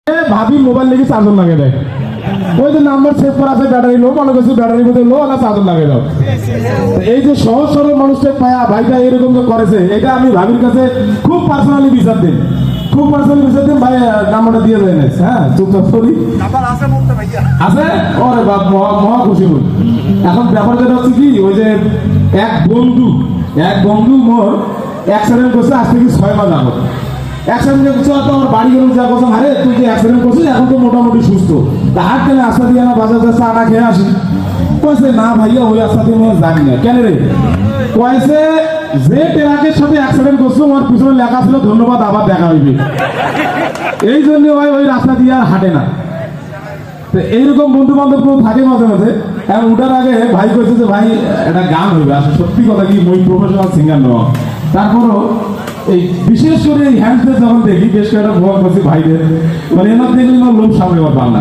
ভাবি মোবাইল লেগে চার্জার লাগে দেয়, ওই যে নাম্বার সেভ করা আছে ব্যাটারি লো, মনে করছি ব্যাটারি মধ্যে লো না চার্জার লাগে দাও। এই যে সহজ সরল মানুষটা পায়া ভাইটা এরকম যে করেছে, এটা আমি ভাবির কাছে খুব পার্সোনালি বিচার দিন, খুব পার্সোনালি বিচার দিন। ভাই নাম্বারটা দিয়ে দেয় না, হ্যাঁ চুপচাপ করি আছে। ওরে বাপ, মহা খুশি হই। এখন ব্যাপার যেটা হচ্ছে কি, ওই যে এক বন্ধু মোর অ্যাক্সিডেন্ট করছে আজ থেকে 6 মাস আগে। অ্যাক্সিডেন্ট করছে তো আমার বাড়ি গেল, যা কথা আরে তুই যে অ্যাক্সিডেন্ট করছিস এখন তো মোটামুটি সুস্থ, তা হাট কেন আস্তা দিয়ে না বাজার যাচ্ছে আটা খেয়ে আসি। কয়েছে না ভাইয়া ওই রাস্তা দিয়ে আমি জানি না। কেন রে? কয়েছে যে ট্রাকের সাথে অ্যাক্সিডেন্ট করছে ওর পিছনে লেখা ছিল ধন্যবাদ আবার দেখা হইবে, এই জন্য ওই রাস্তা দিয়ে আর হাঁটে না। তো এইরকম বন্ধু বান্ধব থাকে মাঝে মাঝে। এখন উঠার আগে ভাই কইছে যে ভাই একটা গান হইবে, আসলে সত্যি কথা কি মই প্রফেশনাল সিঙ্গার নয়, তারপরও এই বিশেষ করে এই হ্যান্ডসেট যখন দেখি বেশ কয়েকটা ভয় করছি ভাইদের, মানে এনার দেখলে লোক সামনে পার না।